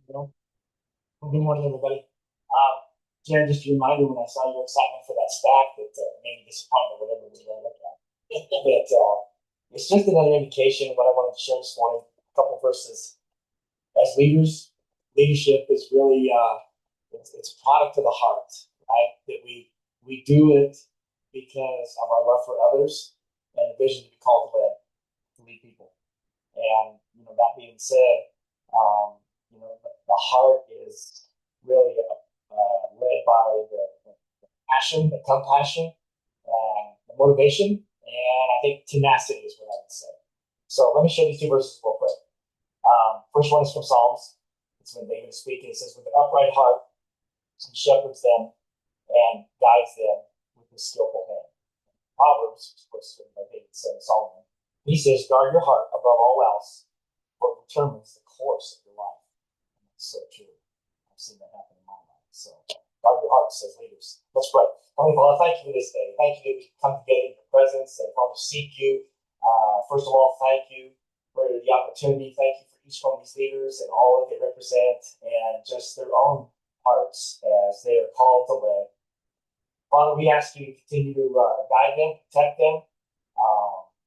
Well, good morning, everybody. Jen, just a reminder when I saw your excitement for that stack that made me disappointed or whatever we were looking at. But it's just another indication of what I wanted to share this morning. A couple verses. As leaders, leadership is really it's a product of the heart, right? That we do it because of our love for others and the vision to be called to lead people. And that being said, the heart is really led by the passion, the compassion, the motivation, and I think tenacity is what I would say. So let me share these two verses real quick. First one is from Psalms. It's when David is speaking. It says, "With an upright heart, he shepherds them and guides them with his skillful hand." Proverbs, of course, by David said Solomon. He says, "Guard your heart above all else, for it determines the course of your life." And that's so true. I've seen that happen in my life. So, guard your heart, says leaders. Let's pray. Heavenly Father, thank you for this day. Thank you that we can come together in your presence and Father, seek you. First of all, thank you for the opportunity. Thank you for each one of these leaders and all that they represent and just their own hearts as they are called to live. Father, we ask you to continue to guide them, protect them,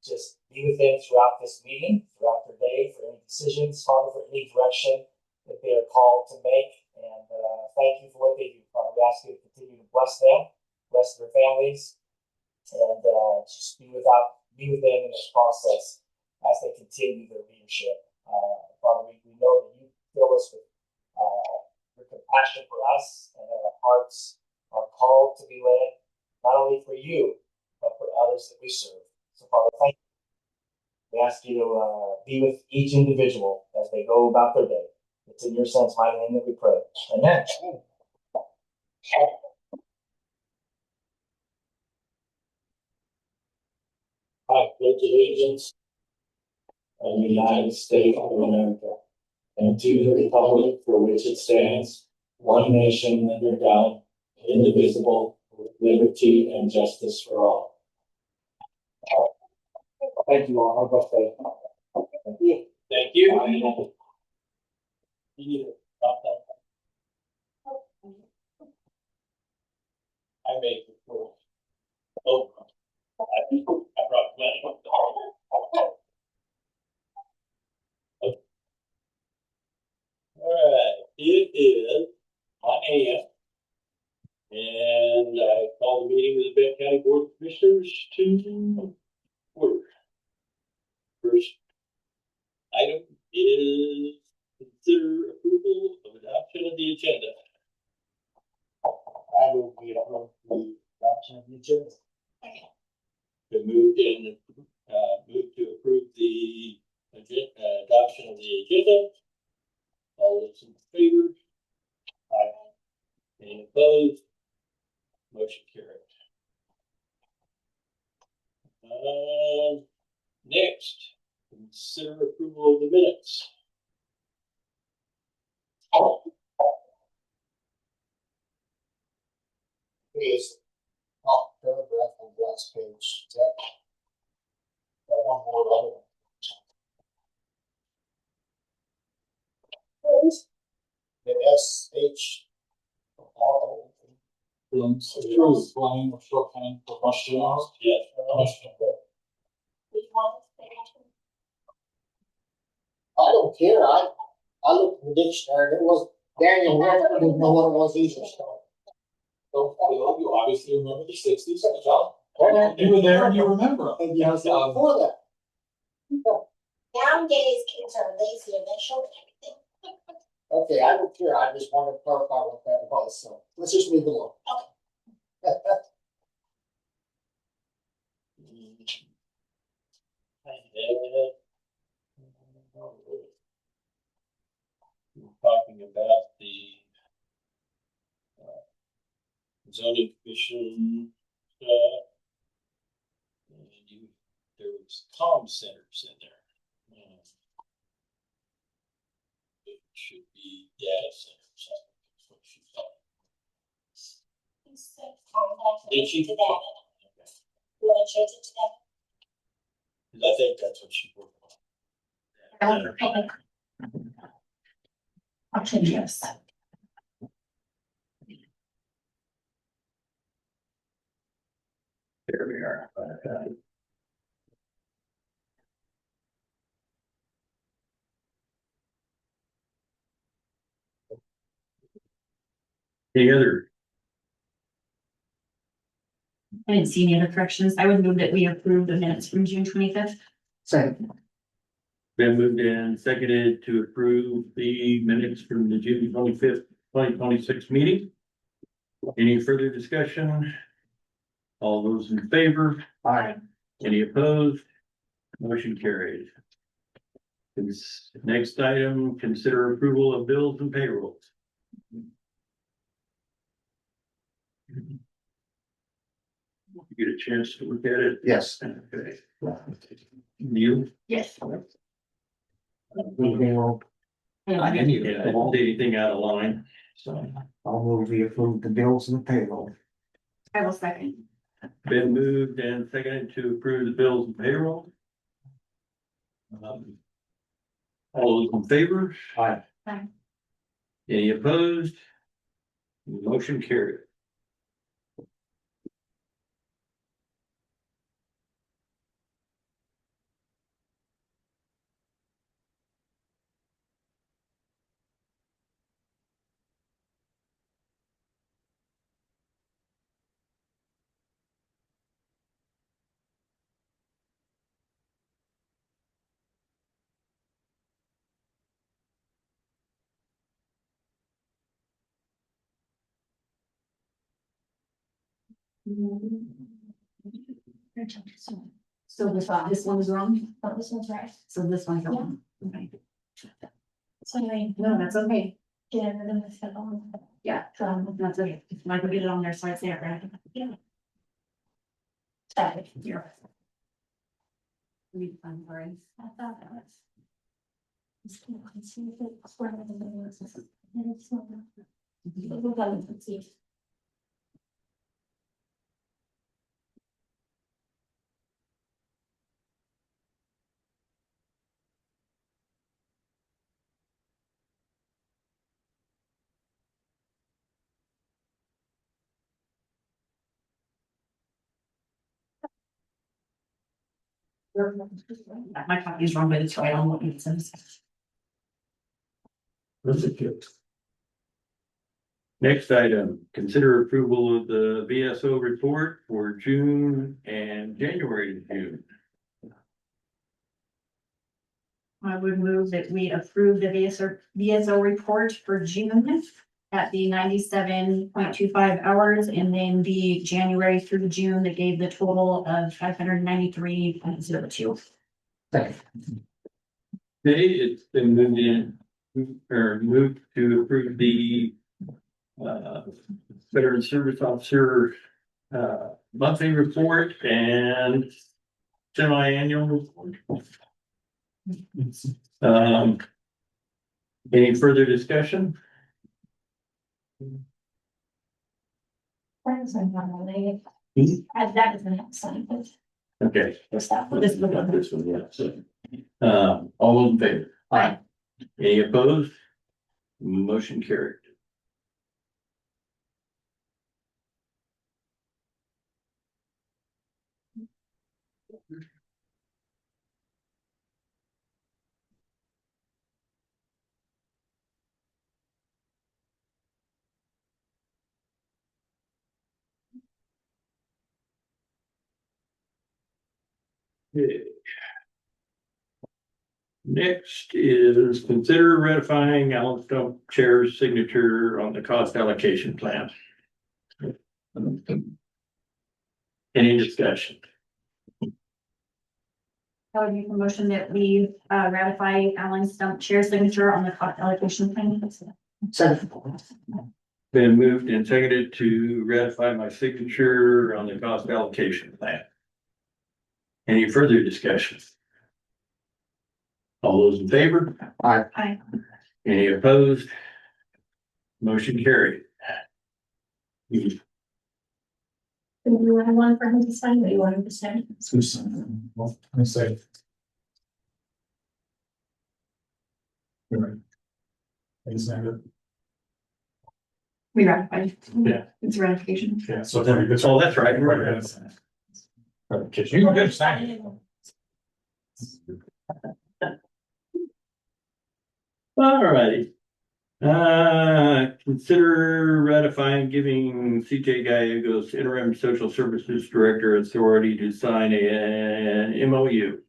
just be with them throughout this meeting, throughout their day, for any decisions, Father, for any direction that they are called to make. And thank you for what they do, Father. We ask you to continue to bless them, bless their families, and just be with them in this process as they continue their leadership. Father, we know that you fill us with your compassion for us, and that our hearts are called to be led, not only for you, but for others that we serve. So, Father, thank you. We ask you to be with each individual as they go about their day. It's in your Son's mighty name that we pray. Amen. I pledge allegiance to the United States of America and to the republic for which it stands, one nation under God, indivisible, with liberty and justice for all. Thank you all. Have a birthday. Thank you. Thank you. I made the pool. Oh, I brought plenty. All right, it is 9 a.m. and I call the meeting of the Benton County Board of Commissioners to order. First item is consider approval of adoption of the agenda. I will be on the adoption of the agenda. The move to approve the adoption of the agenda. All those in favor? Aye. Any opposed? Motion carried. Next, consider approval of the minutes. Is top paragraph on the last page. Is that one more other? The SH. True, flying or shorthand for questions. Yes. Which one? I don't care. I looked in the dictionary. It was Daniel. I didn't know what it was either. So you obviously remember the 60s, John. You were there and you remember. And you was there before that. Nowadays, kids are lazy and they show everything. Okay, I don't care. I just wanted to clarify what that was. So let's just move along. Okay. Talking about the zoning commission and there was comm centers in there. It should be data centers. That's what she thought. Did she? To that. Okay. You want to change it to that? I think that's what she worked on. Option yes. There we are. Any other? I didn't see any other corrections. I would move that we approve the minutes from June 25th. Second. Been moved and seconded to approve the minutes from the June 25th, 2026 meeting. Any further discussion? All those in favor? Aye. Any opposed? Motion carried. Next item, consider approval of bills and payrolls. You get a chance to look at it? Yes. Okay. Neil? Yes. I didn't see anything out of line, so. I'll move we approve the bills and the payroll. I will second. Been moved and seconded to approve the bills and payroll. All those in favor? Aye. Aye. Any opposed? Motion carried. So this one is wrong. Oh, this one's right. So this one's wrong. Okay. Sorry. No, that's okay. Yeah, we're gonna set on. Yeah, that's okay. I can get it on there, so I say it right. Yeah. Sorry. You're. I'm sorry. I thought that was. Just gonna see if it's where the middle is. And it's not. We'll go and see. My copy is wrong, but it's right on what it says. Next item, consider approval of the VSO report for June and January to June. I would move that we approve the VSO report for June at the 97.25 hours, and then the January through June that gave the total of 593.02. Second. Okay, it's been moved in, or moved to approve the Veteran Service Officer monthly report and semi-annual report. Any further discussion? That is unrelated. Hmm? That doesn't have sign, but Okay. just that one. This one. This one, yeah, so, all in favor? Aye. Any opposed? Motion carried. Okay. Next is consider ratifying Alan Stump Chair's signature on the cost allocation plan. Any discussion? I would make a motion that we ratify Alan Stump Chair signature on the cost allocation plan. Second. Been moved and seconded to ratify my signature on the cost allocation plan. Any further discussion? All those in favor? Aye. Aye. Any opposed? Motion carried. Do you want one for him to sign, or you want him to sign? I say. Isn't it? We ratified. Yeah. It's ratification. Yeah, so. Oh, that's right. Cause you don't get signed. All righty. Consider ratifying giving CJ Gallegos interim social services director authority to sign an MOU.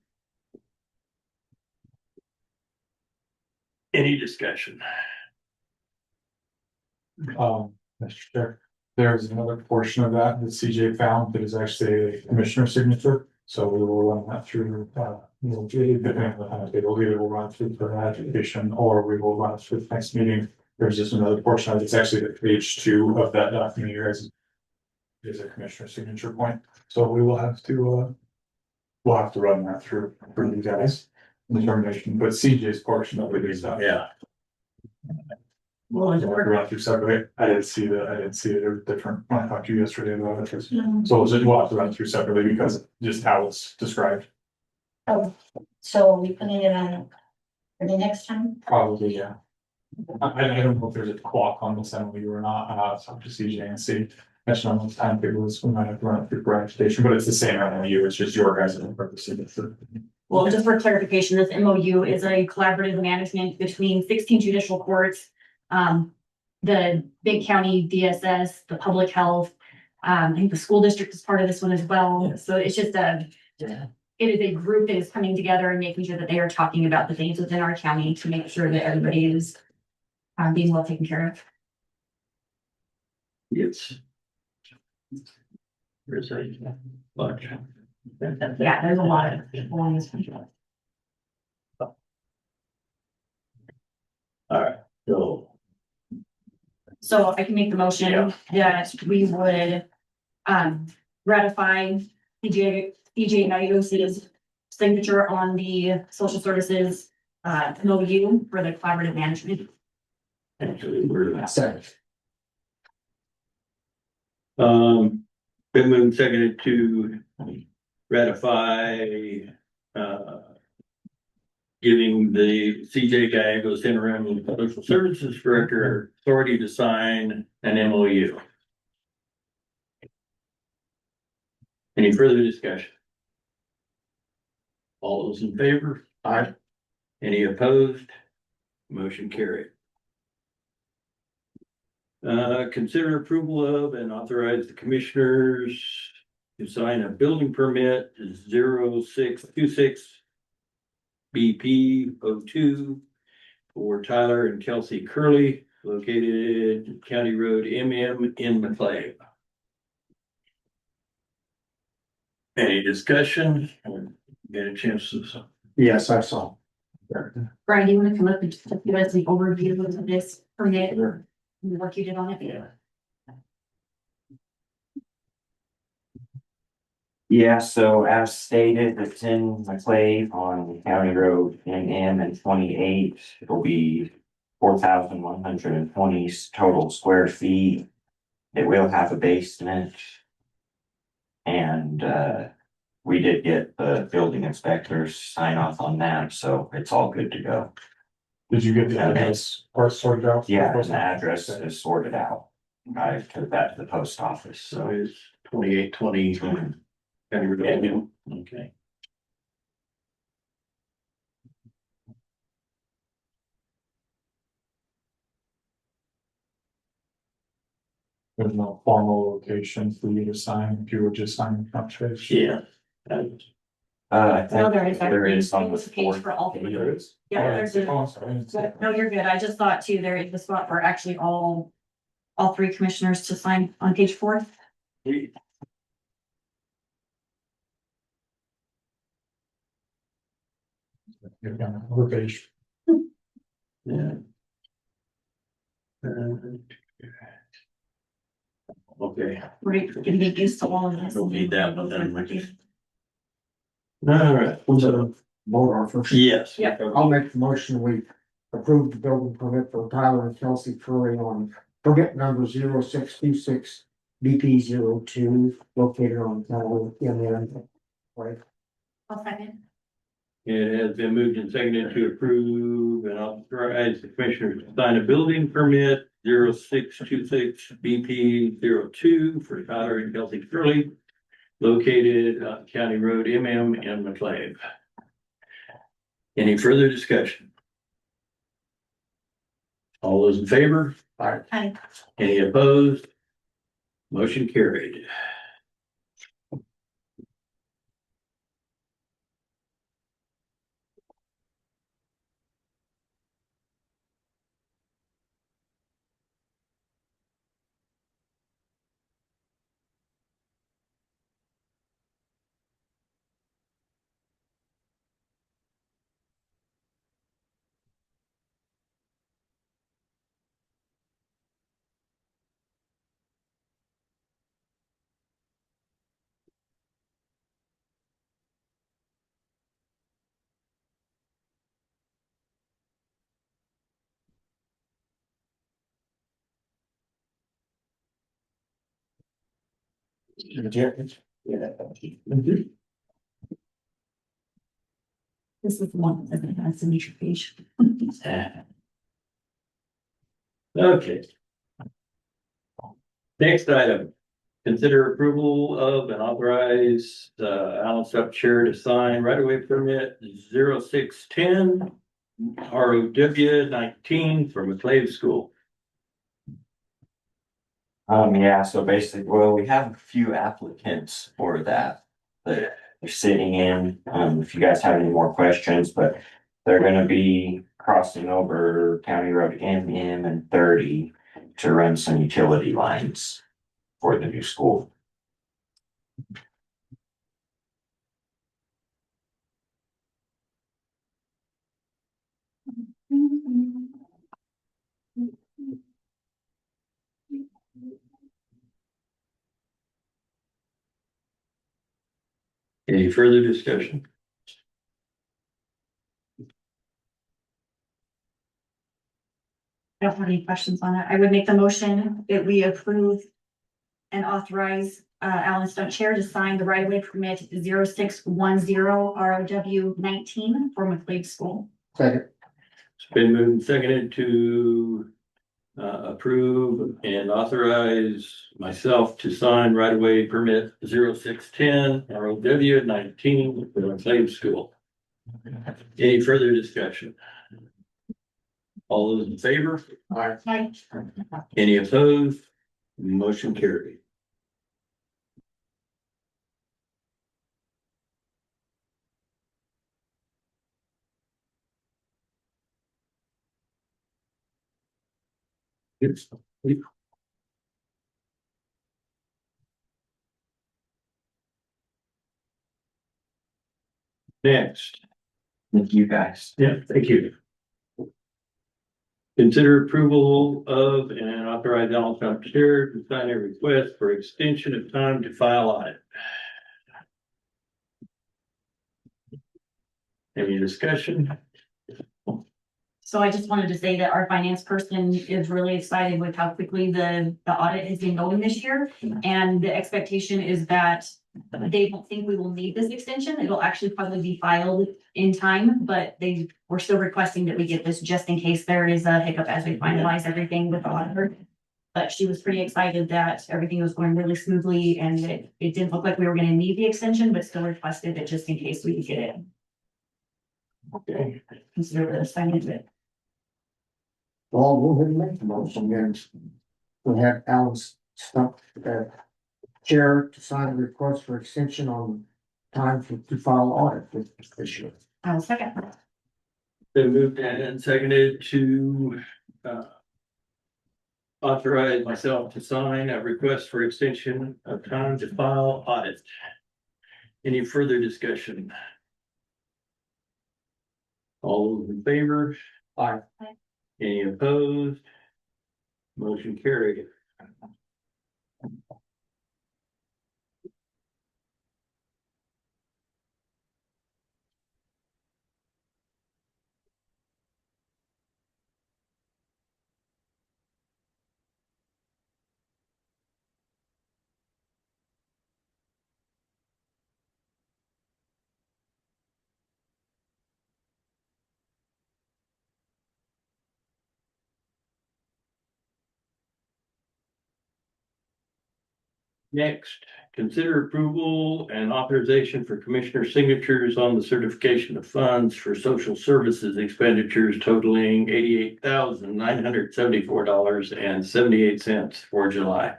Any discussion? Mr. Chair, there's another portion of that CJ found that is actually a commissioner signature. So we will run that through, depending on the timetable, either we'll run it through for ratification or we will run it through the next meeting. There's just another portion of it. It's actually the page 2 of that document here is a commissioner signature point. So we will have to, we'll have to run that through for you guys. Determination, but CJ's portion of it is not. Yeah. Well, I run through separately. I didn't see it. It was different when I talked to you yesterday about it. So we'll have to run through separately because just how it's described. Oh, so we putting it on for the next time? Probably, yeah. I don't know if there's a clock on this MOU or not. I'll talk to CJ and see. That's not much time table is. We might have to run it through for ratification, but it's the same MOU. It's just your guys' purpose. Well, just for clarification, this MOU is a collaborative management between 16 judicial courts, the big county DSS, the public health. I think the school district is part of this one as well. So it's just it is a group that is coming together and making sure that they are talking about the things within our county to make sure that everybody is being well taken care of. Yes. There's a bunch. Yeah, there's a lot of people on this contract. All right, So I can make the motion that we would ratify CJ Gallegos' signature on the social services MOU for the collaborative management. actually, we're. Second. Been moved and seconded to ratify, giving the CJ Gallegos interim social services director authority to sign an MOU. Any further discussion? All those in favor? Aye. Any opposed? Motion carried. Consider approval of and authorize the commissioners to sign a building permit 0626 BP 02 for Tyler and Kelsey Curley, located County Road MM in McLean. Any discussion? Get a chance to. Yes, I saw. Brian, do you want to come up and just give us an overview of this permit and the work you did on it? Yeah, so as stated, it's in McClave on County Road NM and 28. It'll be 4,120 total square feet. It will have a basement. And we did get the building inspector's sign off on that, so it's all good to go. Did you get the address or sorted out? Yeah, and the address is sorted out. I took that to the post office, So so. it's 2820. County Road MM. Okay. There's no formal location for you to sign, if you would just sign the front page. Yeah. I No, think there is. there is on the There's a page for all fourth three. There is? Yeah, there's a. Oh, sorry, I didn't see it. No, you're good. I just thought too, there is a spot for actually all three commissioners to sign on page 4. You've got another page. Yeah. Okay. We're getting used to all of this. Don't need that one then. All right. Vote on first. Yes. Yeah. I'll make the motion, we approve the building permit for Tyler and Kelsey Curley on permit number 0626 BP 02 located on Tyler in there. Right, I'll second. It has been moved and seconded to approve and authorize the commissioner to sign a building permit 0626 BP 02 for Tyler and Kelsey Curley, located on County Road MM in McLean. Any further discussion? All those in favor? Hi. Any opposed? Motion carried. This is the one that has the signature page. Okay. Next item, consider approval of and authorize Alan Stubb Chair to sign right-of-way permit 0610 ROW 19 for McLeod School. Yeah, so basically, well, we have a few applicants for that are sitting in, if you guys have any more questions, but they're gonna be crossing over County Road MM and 30 to run some utility lines for the new school. Any further discussion? I don't have any questions on it. I would make the motion that we approve and authorize Alan Stunt Chair to sign the right of way permit 0610 ROW 19 for McLeod School. Second. It's been moved and seconded to approve and authorize myself to sign right-of-way permit 0610 ROW 19 for McLeod School. Any further discussion? All those in favor? Hi. Any opposed? Motion carried. Next. Thank you, guys. Yeah, thank you. Consider approval of and authorize Alan Stubb Chair to sign a request for extension of time to file audit. Any discussion? So I just wanted to say that our finance person is really excited with how quickly the audit has been going this year. And the expectation is that they don't think we will need this extension. It'll actually probably be filed in time, but we're still requesting that we get this just in case there is a hiccup as we finalize everything with the auditor. But she was pretty excited that everything was going really smoothly and it didn't look like we were gonna need the extension, but still requested it just in case we could get it. Okay. Consider it a sign of it. I'll go ahead and make the motion, and we have Alan's Stubb, chair to sign a request for extension on time to file audit this year. I will second. Been moved and seconded to authorize myself to sign a request for extension of time to file audit. Any further discussion? All those in favor? Aye. Any opposed? Motion carried. Next, consider approval and authorization for commissioner signatures on the certification of funds for social services expenditures totaling $88,974.78 for July.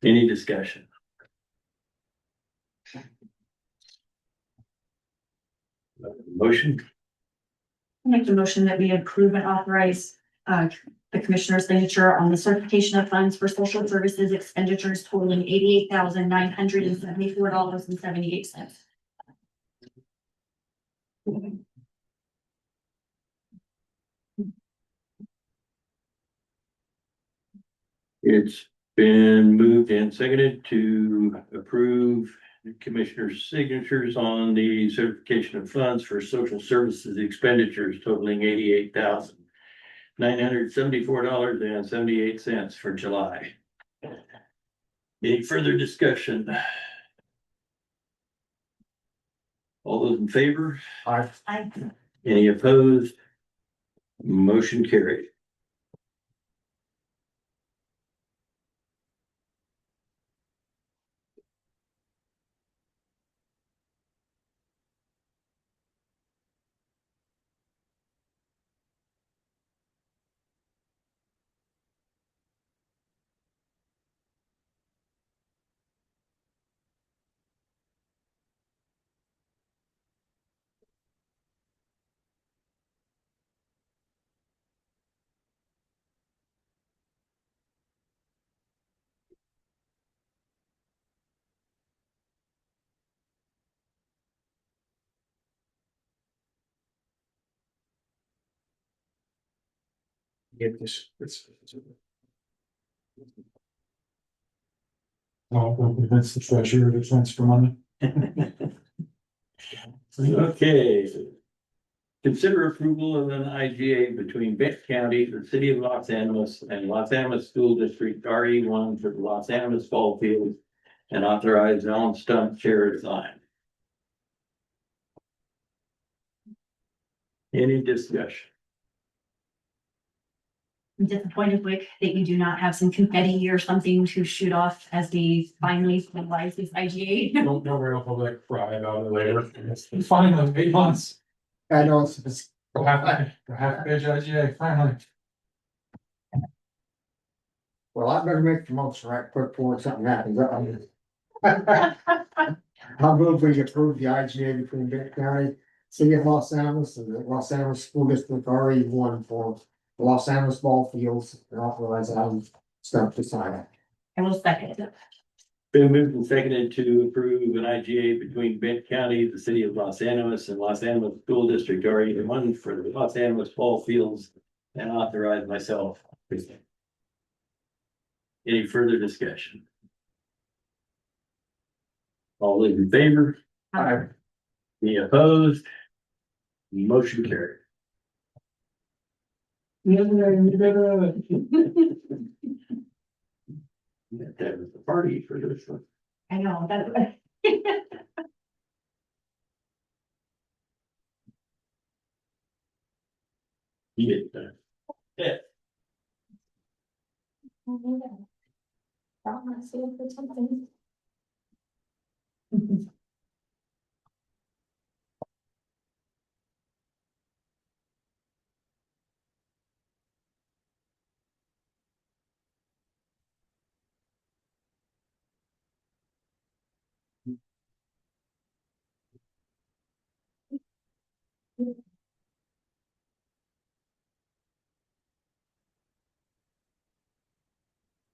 Any discussion? Motion? Make the motion that we approve and authorize the commissioner's signature on the certification of funds for social services expenditures totaling $88,974.78. It's been moved and seconded to approve the commissioner's signatures on the certification of funds for social services expenditures totaling $88,974.78 for July. Any further discussion? All those in favor? I, Any opposed? Motion carried. Get this. Well, convince the treasurer to transfer money. Okay. Consider approval of an IGA between Benton County, the city of Los Angeles, and Los Angeles School District RE1 for the Los Angeles Ball Field and authorize Alan Stump chair to sign. Any discussion? I'm disappointed, Wick, that you do not have some confetti or something to shoot off as we finally finalize this IGA. Don't know where I'll like cry about it later. It's finally 8 months. I know it's, We'll have page IGA finally. well, I better make the motion, right, put forward something happens. I'll move we approve the IGA between Benton County, City of Los Angeles, and the Los Angeles School District RE1 for the Los Angeles ball fields and authorize Alan Stump to sign it. I will second it. Been moved and seconded to approve an IGA between Benton County, the city of Los Angeles, and Los Angeles School District RE1 for the Los Angeles Ball Fields and authorize myself. Any further discussion? All those in favor? Aye. Any opposed? Motion carried. That was the party for this one. I know, that's. You get that. Yeah.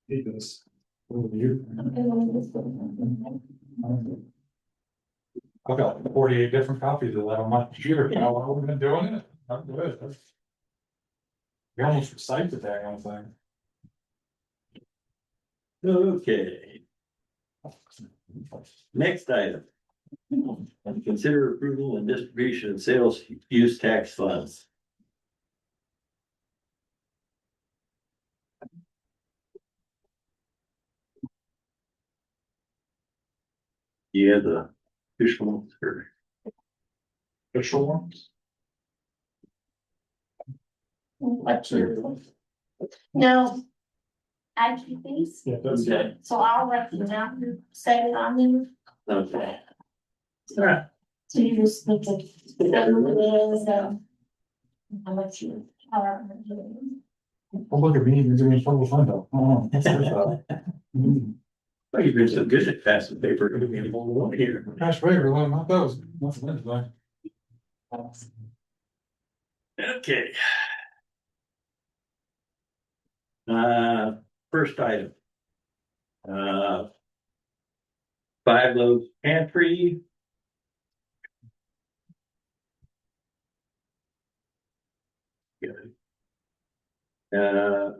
He does. You. I've got 48 different copies of that on my computer. How long have we been doing it? I'm good. We almost recited the dang thing. Okay, next item. Consider approval and distribution of sales use tax funds. You have the official ones or? Official ones? No. I keep these, Yeah, that's Okay. so I'll write them down, set it on them, Okay. All right. so you just need to. How much you. Oh, look at me, you're doing total fun though. Oh, that's good stuff. Well, you've been so good at passing paper. You're gonna be able to walk here. Gosh, wait, we're learning about those. What's the next one? Okay. First item. Five Loaves Pantry. Uh.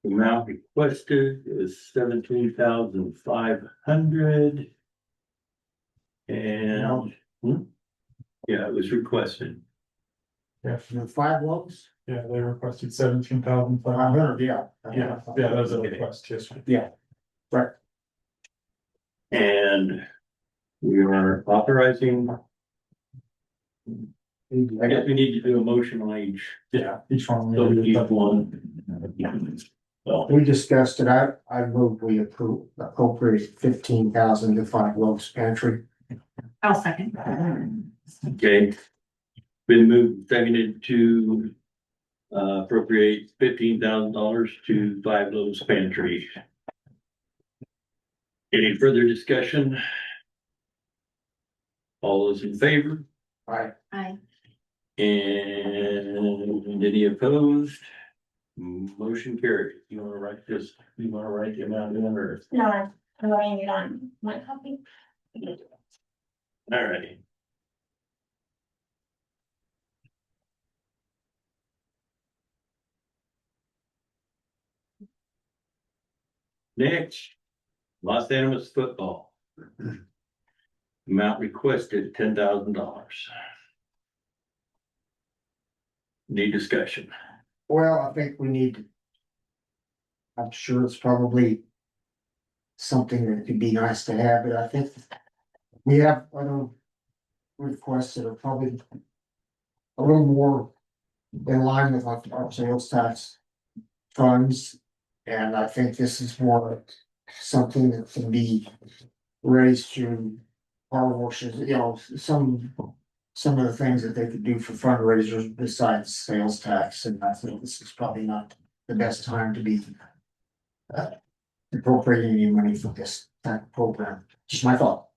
The amount requested is 17,500. And, yeah, it was requested. Yeah, The 5 loaves, yeah, they requested 17,500. yeah. Yeah, that was a request, yes. Yeah, right. And we are authorizing, I guess we need to do a motion on each. Yeah, each one. So each one. So, We discussed it, I moved we appropriate 15,000 to 5 loaves pantry. I'll second. okay. Been moved, seconded to appropriate $15,000 to Five Loaves Pantry. Any further discussion? All those in favor? Right. Aye. And any opposed? Motion carried. You wanna write this, you wanna write the amount in or? No, I'm writing it on my copy. All righty. Next, Los Animas football. Amount requested $10,000. Need discussion. Well, I think we need. I'm sure it's probably. Something that could be nice to have, but I think. We have other. Requests that are probably. A little more. In line with like our sales tax. Funds. And I think this is more. Something that can be. Raised through. Car washes, some of the things that they could do for fundraisers besides sales tax, and I think this is probably not the best time to be. Appropriating any money for this type of program, just my thought.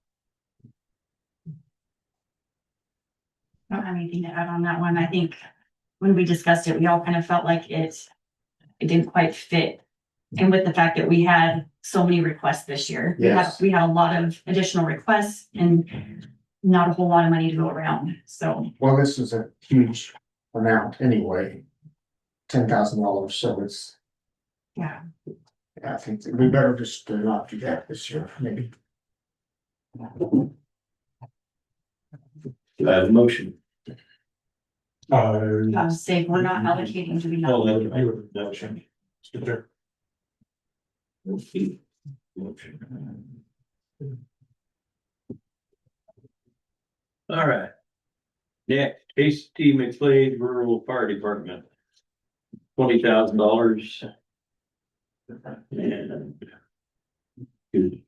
I don't have anything to add on that one. I think when we discussed it, we all kind of felt like it didn't quite fit. And with the fact that we had so many requests this year, Yes. we had a lot of additional requests and not a whole lot of money to go around, so. Well, this is a huge amount anyway. $10,000, so it's, Yeah. I think that we better just not do that this year, maybe. Motion. Say we're not allocating, do we Oh, not? motion. Sure. All right. Next, Casey McLean Rural Fire Department. $20,000. And could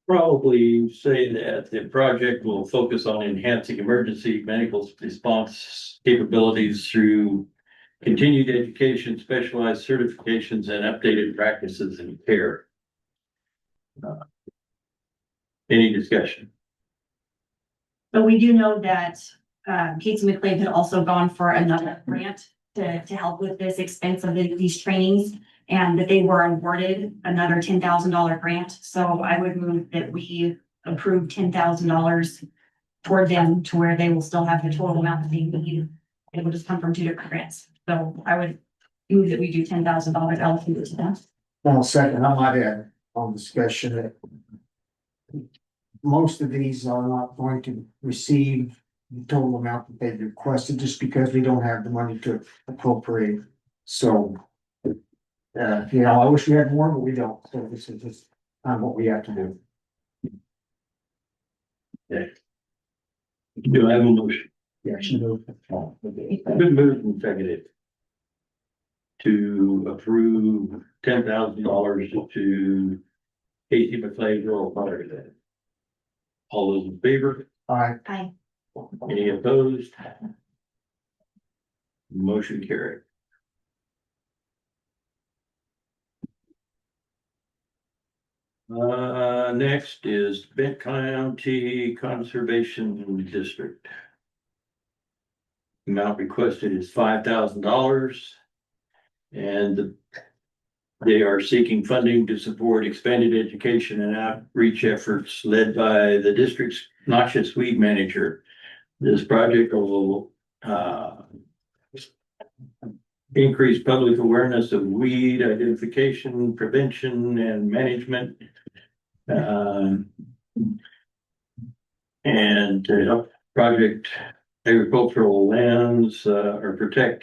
probably say that the project will focus on enhancing emergency medical response capabilities through continued education, specialized certifications, and updated practices in care. Any discussion? But we do know that, Casey McLean had also gone for another grant to help with this expense of these trainings. And that they were awarded another $10,000 grant, so I would move that we approve $10,000 toward them to where they will still have the total amount that they need. It will just come from two different grants, so I would move that we do $10,000 allocated to them. Well, second, I might add on discussion that. Most of these are not going to receive the total amount that they've requested, just because we don't have the money to appropriate, so. I wish we had more, but we don't, so this is just what we have to do. Do I have a motion? Yeah, she moved. Been moved and seconded to approve $10,000 to Casey McLean Rural Fire Day. All those in favor? Aye. Aye. Any opposed? Motion carried. Next is Benton County Conservation District. Amount requested is $5,000. And they are seeking funding to support expanded education and outreach efforts led by the district's noxious weed manager. This project will increase public awareness of weed identification, prevention, and management. And to help project agricultural lands or protect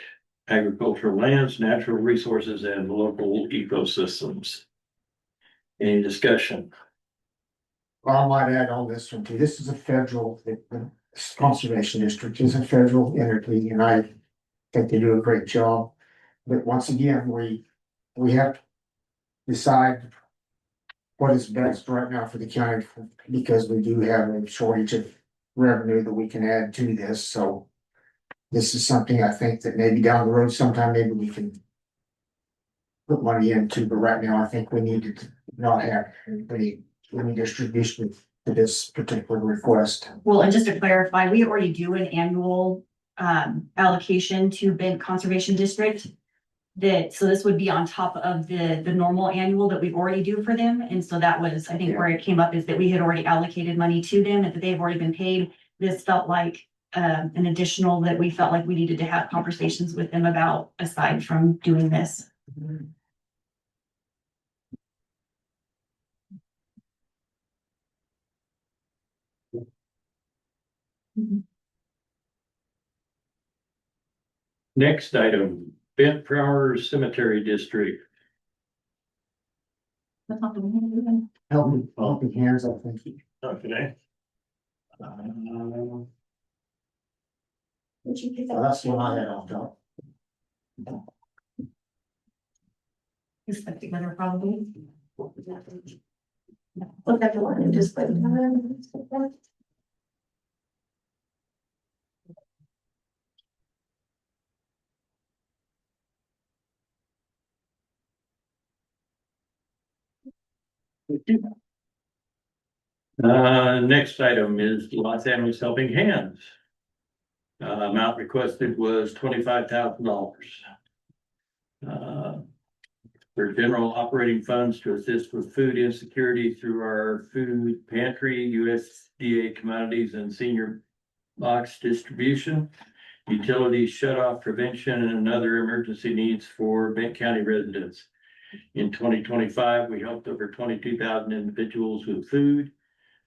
agricultural lands, natural resources, and local ecosystems. Any discussion? Well, I might add on this one too. This is a federal, the conservation district is a federal entity, and I think they do a great job. But once again, we have to decide what is best right now for the county, because we do have a shortage of revenue that we can add to this, so this is something I think that maybe down the road sometime, maybe we can put money into, but right now I think we need to not have any distribution to this particular request. Well, and just to clarify, we already do an annual allocation to Bent Conservation District. So this would be on top of the normal annual that we already do for them. And so that was, I think, where it came up is that we had already allocated money to them and that they've already been paid. This felt like an additional that we felt like we needed to have conversations with them about aside from doing this. Next item, Bent Flowers Cemetery District. Helping hands, I think. Okay. So that's what I had off top. Is that together probably? Look at the one and just like. Next item is Los Angeles Helping Hands. Amount requested was $25,000. For general operating funds to assist with food insecurity through our food pantry, USDA commodities, and senior box distribution, utilities shut-off prevention, and other emergency needs for Benton County residents. In 2025, we helped over 22,000 individuals with food.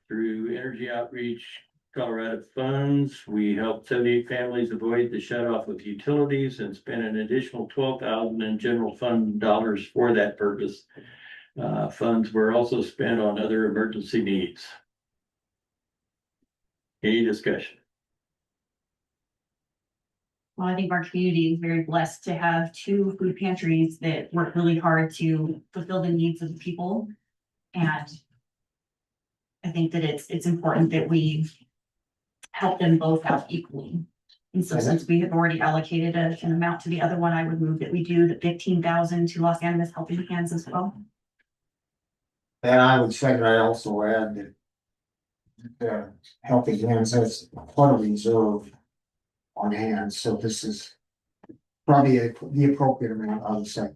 Through Energy Outreach Colorado funds, we helped 78 families avoid the shut-off of utilities and spent an additional $12,000 in general fund dollars for that purpose. Funds were also spent on other emergency needs. Any discussion? Well, I think our community is very blessed to have two food pantries that work really hard to fulfill the needs of the people. And I think that it's important that we help them both out equally. And so since we have already allocated an amount to the other one, I would move that we do the 15,000 to Los Angeles Helping Hands as well. And I would second, I also add that the Helping Hands has quite a reserve on hand, so this is probably the appropriate amount, I would say.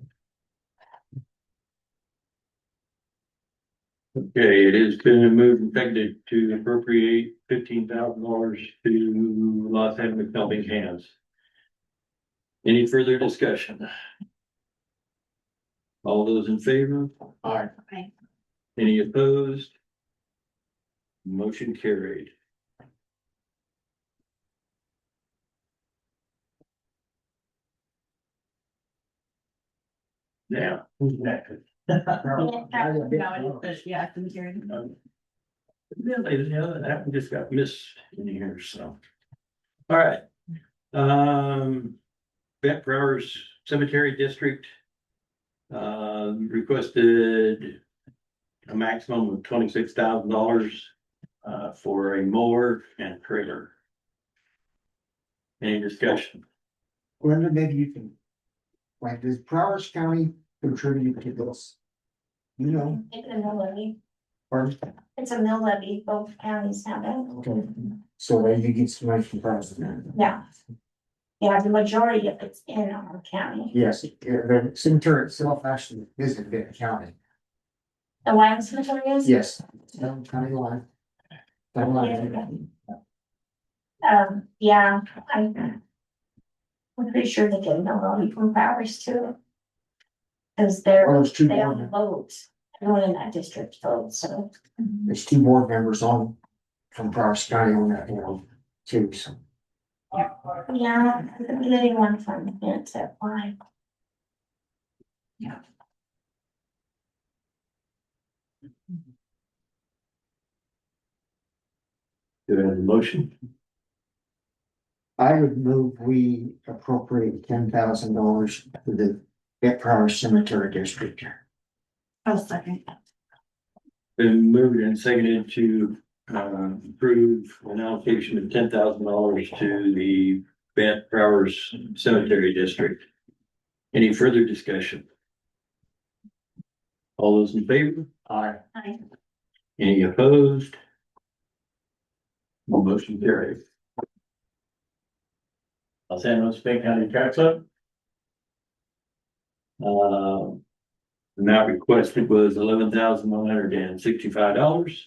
Okay, it has been moved and seconded to appropriate $15,000 to Los Angeles Helping Hands. Any further discussion? All those in favor? Aye. Okay. Any opposed? Motion carried. Now, who's next? Yeah, cemetery. That one just got missed in here, so. All right. Bent Flowers Cemetery District. Requested a maximum of $26,000 for a mower and trailer. Any discussion? Glenda, maybe you can, like, does Prowers County contribute to this? You know, It's a mill levy. or, It's a mill levy, both counties have it. okay, so that you get some money from Prowers County. Yeah. Yeah, the majority of it's in our county. Yes, the cemetery itself actually is in Benton County. The land cemetery is? Yes, county line. County line. Yeah, I'm pretty sure they get a mill levy from Powers too. Cause Well, there's two they board, own votes, everyone in that district votes, so. there's two board members on from Prowers County on that, too, so. Yeah, the getting one from Vince at why. Do I have a motion? I would move we appropriate $10,000 to the Get Prowers Cemetery District. I'll second. Been moved and seconded to approve an allocation of $10,000 to the Bent Powers Cemetery District. Any further discussion? All those in favor? Aye. Aye. Any opposed? Motion carried. Los Angeles Bay County Track Club. Amount requested was $11,165.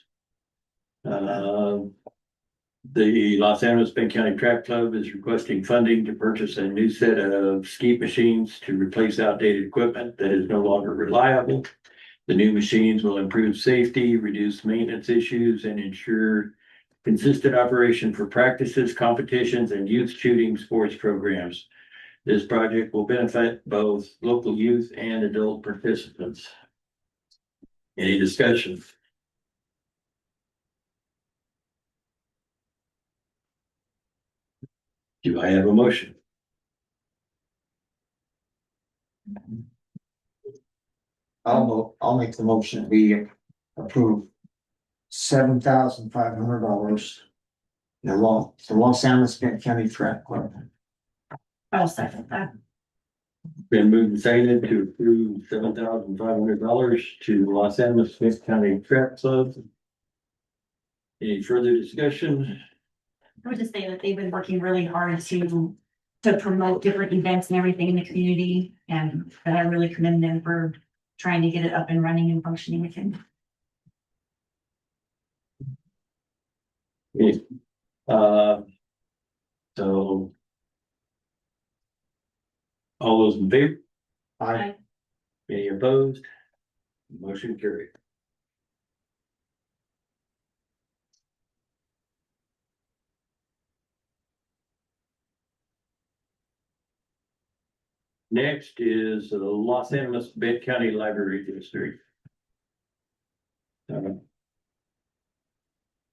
The Los Angeles Bay County Track Club is requesting funding to purchase a new set of ski machines to replace outdated equipment that is no longer reliable. The new machines will improve safety, reduce maintenance issues, and ensure consistent operation for practices, competitions, and youth shooting sports programs. This project will benefit both local youth and adult participants. Any discussion? Do I have a motion? I'll make the motion, we approve $7,500. The Los Angeles Benton County Track Club. I'll second that. Been moved and seconded to approve $7,500 to Los Angeles Smith County Track Club. Any further discussion? I would just say that they've been working really hard to promote different events and everything in the community, and that I really commend them for trying to get it up and running and functioning again. So. All those in favor? Aye. Any opposed? Motion carried. Next is the Los Angeles Benton County Library District.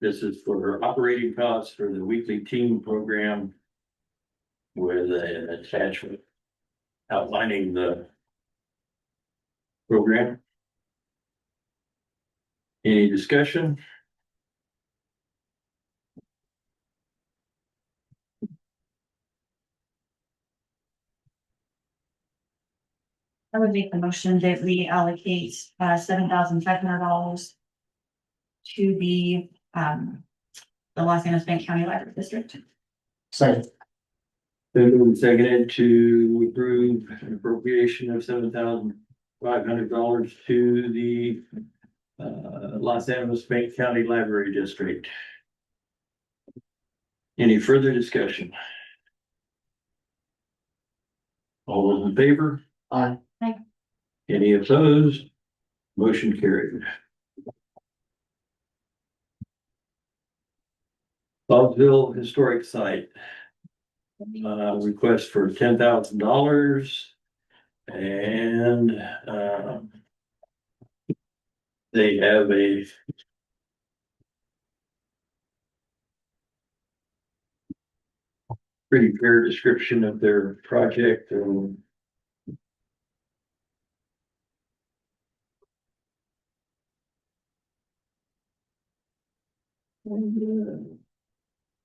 This is for operating costs for the weekly team program with an attachment outlining the program. Any discussion? I would make the motion that we allocate $7,500 to the Los Angeles Benton County Library District. Second. Then moved and seconded to approve an appropriation of $7,500 to the Los Angeles Benton County Library District. Any further discussion? All those in favor? Aye. Any opposed? Motion carried. Bobsville Historic Site. Request for $10,000. And they have a pretty fair description of their project and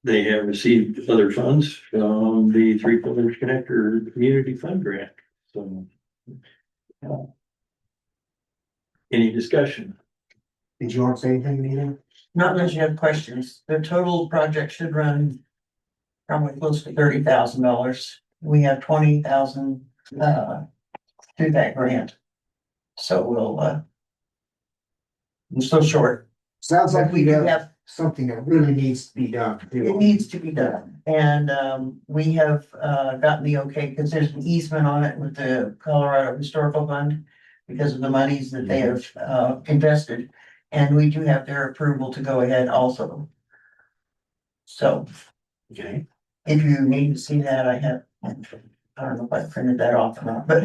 they have received other funds from the Three Pillars Connector Community Fund Grant, so. Any discussion? Did you want to say anything, Nita? Not unless you have questions. The total project should run probably close to $30,000. We have 20,000 through that grant. So we're still short. Sounds like But we we do have have, something that really needs to be done. it needs to be done. And we have gotten the okay, because there's an easement on it with the Colorado Historical Fund because of the monies that they have invested. And we do have their approval to go ahead also. So Okay. if you need to see that, I don't know if I printed that off or not, but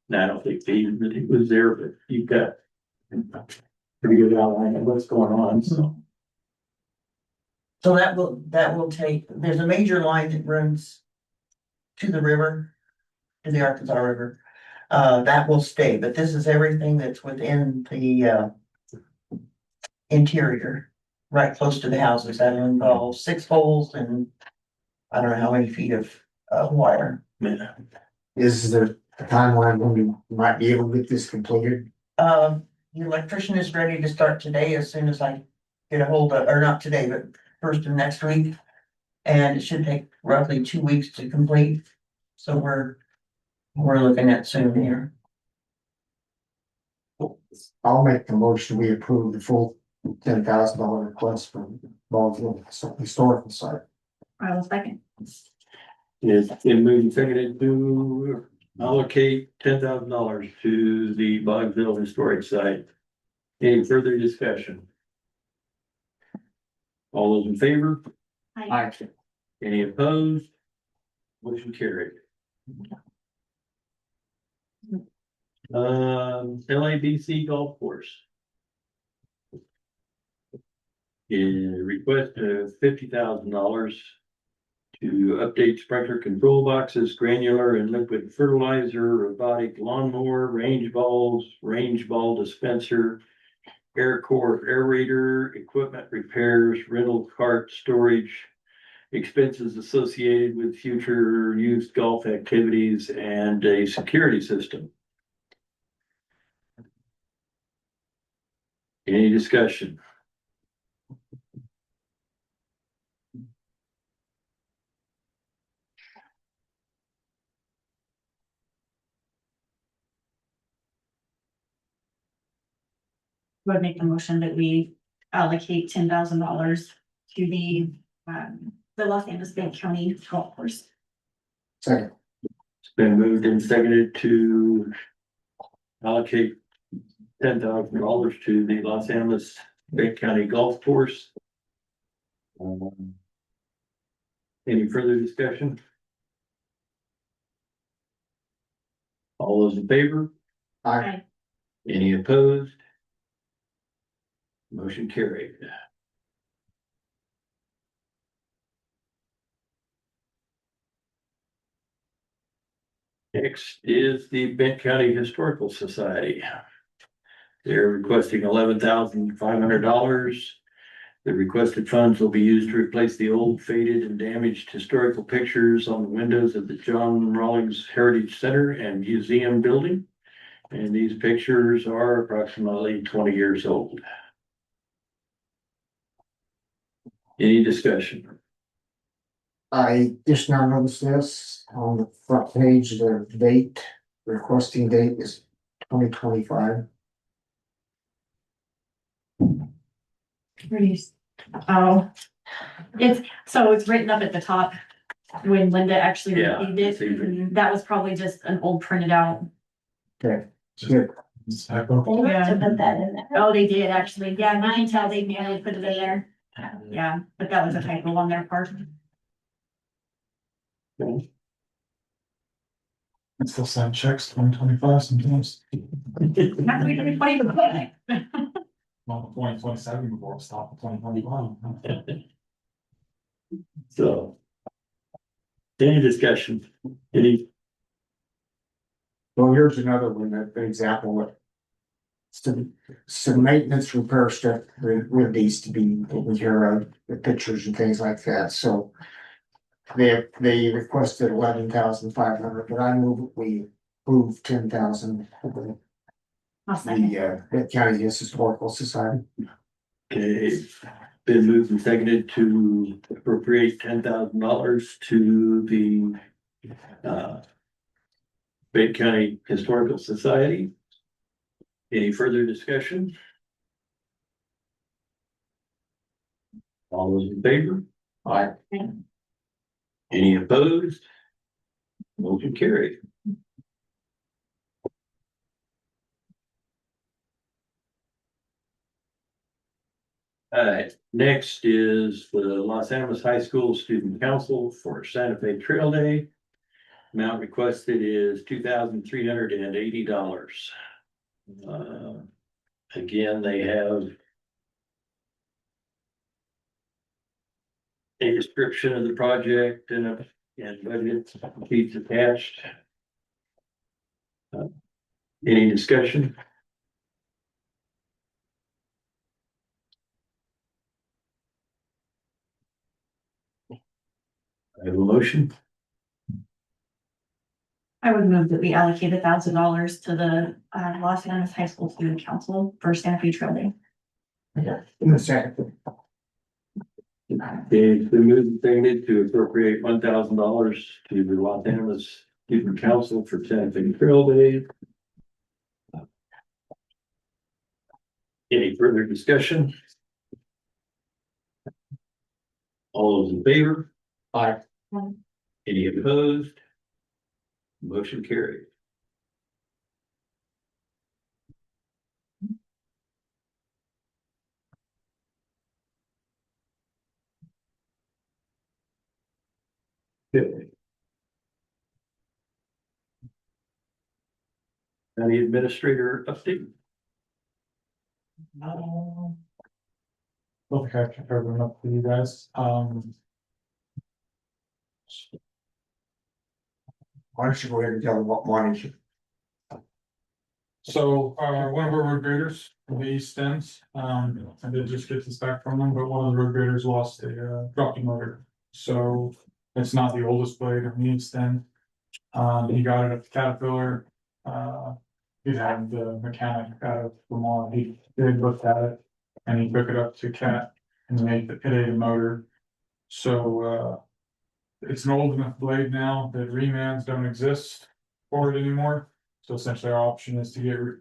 No, I don't think it was there, but you've got pretty good outline of what's going on, so. so that will take, there's a major line that runs to the river, to the Arkansas River. That will stay, but this is everything that's within the interior, right close to the houses. That involves 6 holes and I don't know how many feet of wire. Yeah. Is there a timeline when we might be able to get this completed? The electrician is ready to start today as soon as I get a hold of, or not today, but first of next week. And it should take roughly 2 weeks to complete. So we're looking at soon here. I'll make the motion, we approve the full $10,000 request from Baldwin Historical Site. I will second. It's been moved and seconded to allocate $10,000 to the Bogville Historic Site. Any further discussion? All those in favor? Aye. Any opposed? Motion carried. LABC Golf Course. Request of $50,000 to update sprinkler control boxes, granular and liquid fertilizer, robotic lawnmower, range balls, range ball dispenser, air core aerator, equipment repairs, rental cart storage, expenses associated with future youth golf activities, and a security system. Any discussion? Would make a motion that we allocate $10,000 to the Los Angeles Bay County Golf Course. Second. It's been moved and seconded to allocate $10,000 to the Los Angeles Bay County Golf Course. Any further discussion? All those in favor? Aye. Any opposed? Motion carried. Next is the Benton County Historical Society. They're requesting $11,500. The requested funds will be used to replace the old, faded, and damaged historical pictures on the windows of the John Rawlings Heritage Center and Museum building. And these pictures are approximately 20 years old. Any discussion? I just now noticed this on the front page, the date, requesting date is 2025. Oh, it's written up at the top when Linda actually Yeah, received it's it. even- That was probably just an old printed out. Okay, good. Typo. They must have put that in there. Oh, they did actually. Yeah, you can tell they manually put it in there. Yeah, but that was a typo on their part. And still send checks 2025 sometimes. Not really quite a bit. Well, 2027 before it stopped in 2021. So. Any discussion? Any, Well, here's another one, an example of some maintenance repair stuff that needs to be taken care of, the pictures and things like that, so. They requested 11,500, but I move we approve 10,000 for I'll second. the County Historical Society. Okay, been moved and seconded to appropriate $10,000 to the Bay County Historical Society. Any further discussion? All those in favor? Aye. Any opposed? Motion carried. All right, next is the Los Alamos High School Student Council for Santa Fe Trail Day. Amount requested is $2,380. Again, they have a description of the project and budget sheets attached. Any discussion? I have a motion. I would move that we allocate $1,000 to the Los Angeles High School Student Council for Santa Fe Trail Day. In a second. It's been moved and seconded to appropriate $1,000 to the Los Angeles Student Council for Santa Fe Trail Day. Any further discussion? All those in favor? Aye. Any opposed? Motion carried. Okay. County Administrator update. Okay, I can cover them up for you guys. Why don't you go ahead and tell them what money? So, one of our road graders, the East Ends, I did just get this back from them, but one of the road graders lost a, dropping motor. So, it's not the oldest blade on the East End. He got it at the Caterpillar, he had the mechanic out of Vermont, he looked at it. And he took it up to Cat and made it ate a motor. So, it's an old enough blade now that remans don't exist for it anymore. So essentially our option is to get it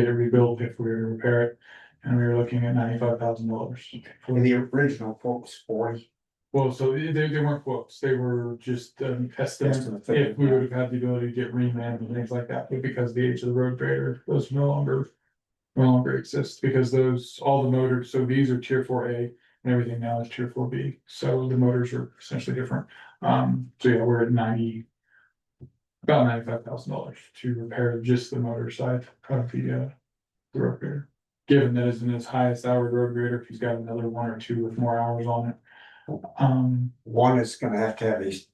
rebuilt if we were to repair it. And we were looking at $95,000. For the original quote's 40. Well, so they weren't quotes, they were just estimates Estimates, if we would have had the ability to get reman and things like that, but because the age of the road grader was no longer exists, because all the motors, so these are tier 4A and everything now is tier 4B, so the motors are essentially different. So yeah, we're at about $95,000 to repair just the motor side of the road grader. Given that it's in his highest hour road grader, if he's got another one or two with more hours on it. One is gonna have to have his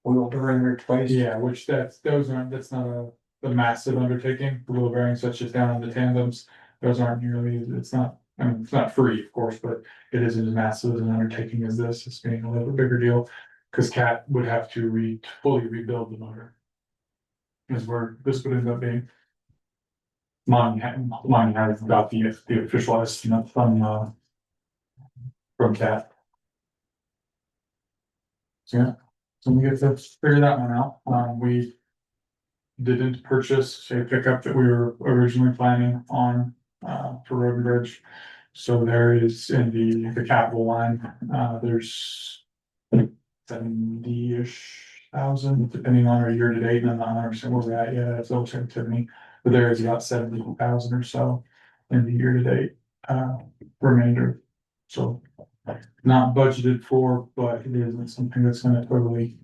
wheel bearing replaced. Yeah, which that's not a massive undertaking, the wheel bearings such as down in the tandems, those aren't nearly, it's not free, of course, but it isn't as massive an undertaking as this, it's being a little bit bigger deal. Cause Cat would have to fully rebuild the motor. Is where this would end up being. Mine hasn't got the official estimate from Cat. So yeah, so we get to figure that one out. We didn't purchase a pickup that we were originally planning on for Road and Bridge. So there is in the capital line, there's 70-ish thousand, depending on our year to date, and I'm not 100% where we're at yet, it's all checked to me. But there is about 70,000 or so in the year to date remainder. So not budgeted for, but it isn't something that's gonna totally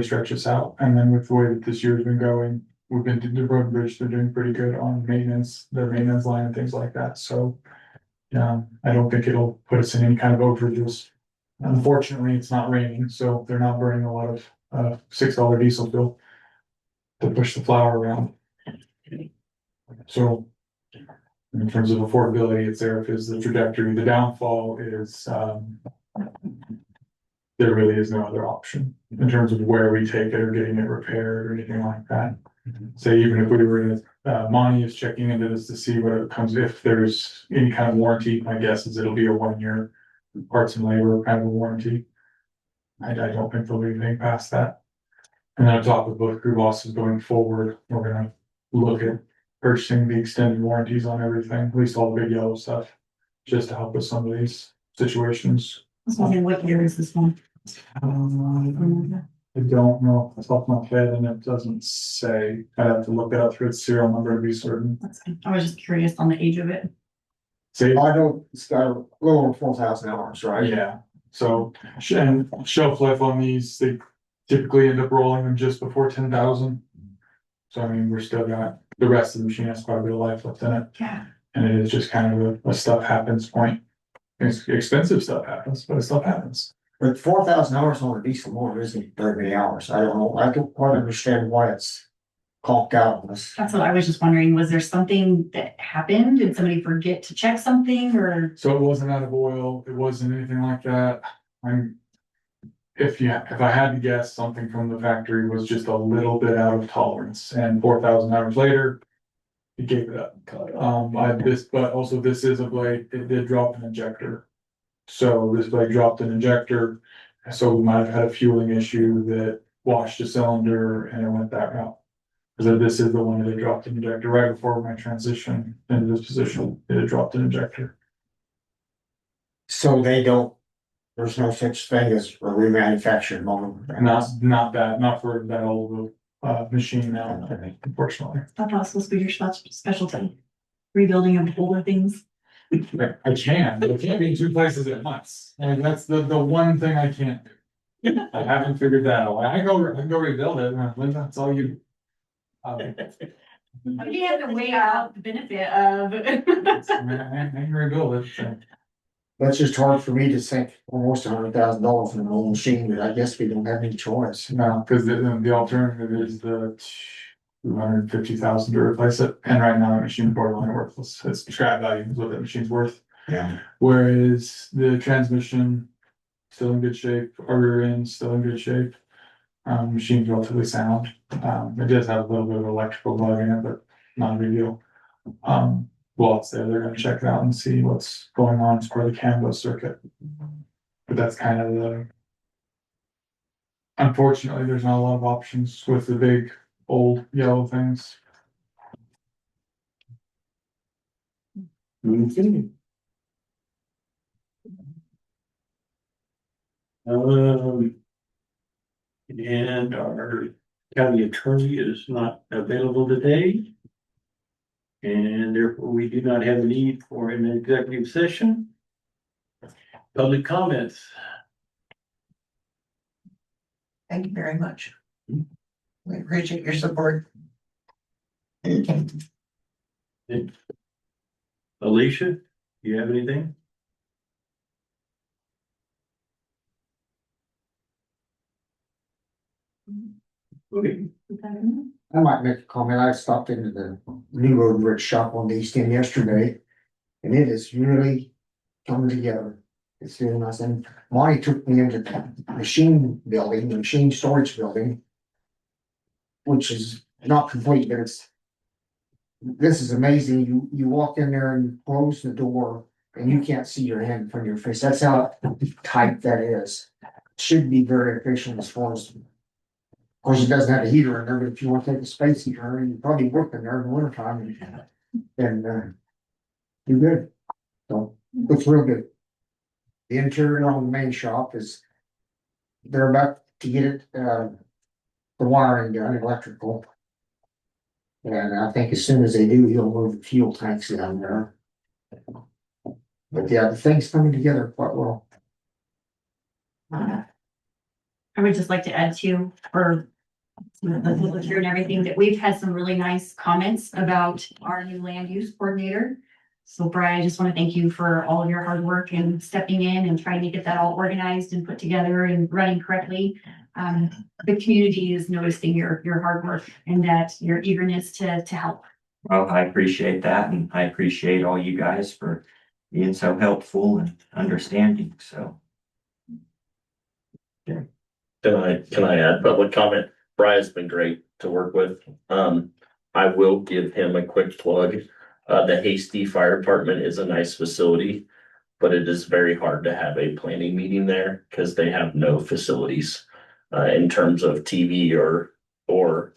stretch us out. And then with the way that this year's been going, we've been the road and bridge, they're doing pretty good on maintenance, their maintenance line and things like that, so. I don't think it'll put us in any kind of overages. Unfortunately, it's not raining, so they're not burning a lot of $6 diesel fuel to push the flour around. So In terms of affordability, it's there because the trajectory, the downfall is, there really is no other option in terms of where we take it or getting it repaired or anything like that. So even if we were to, Monty is checking into this to see what it comes, if there's any kind of warranty, my guess is it'll be a 1 year parts and labor kind of a warranty. I don't think they'll be anything past that. And then on top of both crew bosses going forward, we're gonna look at purchasing the extended warranties on everything, at least all the big yellow stuff, just to help with some of these situations. I was wondering what year is this one? I don't know off the top of my head, and it doesn't say. I'd have to look it up through its serial number to be certain. That's fine. I was just curious on the age of it. Say, I know it's got a little over 4,000 hours, right? yeah, so, and shelf life on these, they typically end up rolling them just before 10,000. So I mean, we're still got, the rest of the machine has quite a bit of life left in it, Yeah. and it is just kind of a stuff happens point. It's expensive stuff happens, but stuff happens. But 4,000 hours on a diesel motor isn't very many hours. I don't know. I don't quite understand why it's conked out on this. That's what I was just wondering. Was there something that happened? Did somebody forget to check something or? So it wasn't out of oil, it wasn't anything like that. If I had to guess, something from the factory was just a little bit out of tolerance, and 4,000 hours later, it gave it up. But also this is a blade, it did drop an injector. So this blade dropped an injector, so we might have had a fueling issue that washed a cylinder and it went that route. Because this is the one that dropped an injector right before my transition into this position, it had dropped an injector. So there's no such thing as a remanufactured motor. Not for that old machine now, unfortunately. I thought it was supposed to be your specialty. Rebuilding of older things. I can't be in two places at once, and that's the one thing I can't do. I haven't figured that out. I can go rebuild it, Linda, that's all you. You have to weigh out the benefit of. I can rebuild it, so. That's just hard for me to sink almost $100,000 in an old machine, but I guess we don't have any choice. No, because the alternative is the 250,000 to replace it, and right now the machine's borderline worthless. It's scrap value is what that machine's worth. Yeah. Whereas the transmission still in good shape, our rear end still in good shape. Machine's relatively sound. It does have a little bit of electrical bug in it, but not a big deal. While it's there, they're gonna check it out and see what's going on for the Canva circuit. But that's kind of the. Unfortunately, there's not a lot of options with the big old yellow things. And our county attorney is not available today. And therefore we do not have a need for an executive session. Public comments. Thank you very much. We appreciate your support. Alicia, do you have anything? Okay. I might make a comment. I stopped into the New Road Bridge shop on the East End yesterday, and it is really coming together. It's really nice. And Monty took me into the machine building, the machine storage building, which is not complete, but this is amazing. You walk in there and you close the door and you can't see your hand in front of your face. That's how tight that is. It should be very efficient as far as. Of course, it doesn't have a heater in there, but if you want to take a space heater, you probably work in there in the winter time and do good. So looks real good. The interior on the main shop is, they're about to get it, the wiring done, electrical. And I think as soon as they do, he'll move the fuel tanks down there. But yeah, the thing's coming together quite well. I would just like to add to, for the public here and everything, that we've had some really nice comments about our new land use coordinator. So Brian, I just want to thank you for all of your hard work and stepping in and trying to get that all organized and put together and running correctly. The community is noticing your hard work and that your eagerness to help. Well, I appreciate that and I appreciate all you guys for being so helpful and understanding, so. Can I add public comment? Brian's been great to work with. I will give him a quick plug. The Hasty Fire Department is a nice facility, but it is very hard to have a planning meeting there because they have no facilities in terms of TV or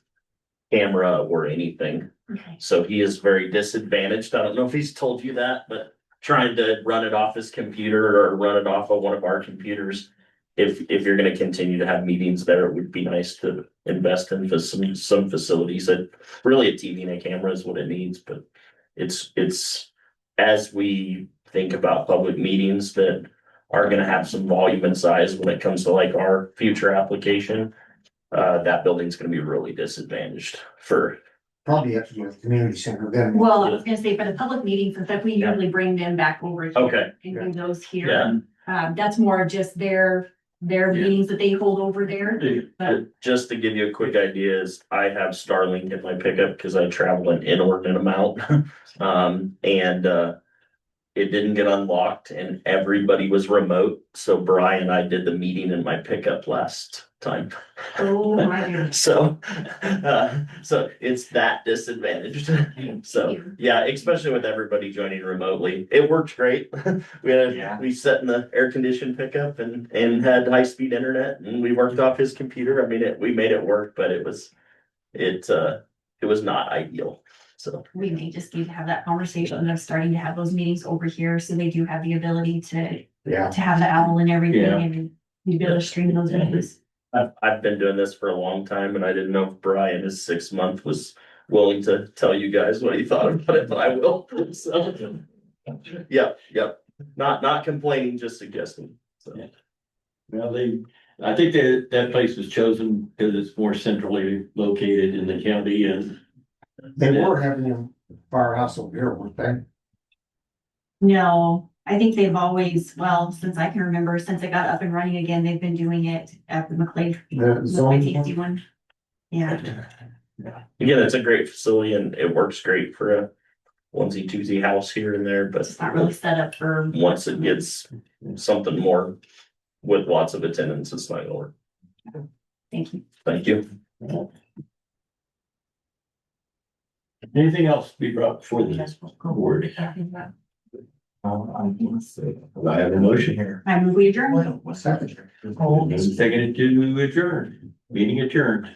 camera or anything. Okay. So he is very disadvantaged. I don't know if he's told you that, but trying to run it off his computer or run it off of one of our computers. If you're gonna continue to have meetings there, it would be nice to invest in some facilities that really a TV and a camera is what it needs, but it's as we think about public meetings that are gonna have some volume and size when it comes to like our future application. That building's gonna be really disadvantaged for, Probably up to the community center then. Well, I was gonna say for the public meetings, in fact, we Yeah. usually bring them back over. here Okay. And do those here. yeah. That's more of just their Yeah. meetings that they hold over there. Just to give you a quick idea is I have Starlink in my pickup because I travel an inordinate amount. It didn't get unlocked and everybody was remote. So Brian and I did the meeting in my pickup last time. Oh, my goodness. So it's that disadvantaged. So, yeah, especially with everybody joining remotely. It worked great. Yeah. We sat in the air conditioned pickup and had high speed internet and we worked off his computer. I mean, we made it work, but it was not ideal. So, We may just need to have that conversation of starting to have those meetings over here, so they do have the ability to Yeah, have the owl and everything Yeah. and be able to stream those meetings. I've been doing this for a long time and I didn't know if Brian, his 6 month, was willing to tell you guys what he thought about it, but I will. So, yeah. Not complaining, just suggesting. So. Well, I think that place was chosen because it's more centrally located in the county and. they were having a firehouse over here, weren't they? No, I think they've always, well, since I can remember, since it got up and running again, they've been doing it at the McLeod. The zone. Tasty one. Yeah, Again, it's a great facility and it works great for a onesie twosie house here and there, but it's not really set up for. once it gets something more with lots of attendance, it's not gonna work. Thank you. Thank you. Anything else to be brought before the board? I have a motion here. I move we adjourn. Second. Seconded to adjourn, meeting adjourned.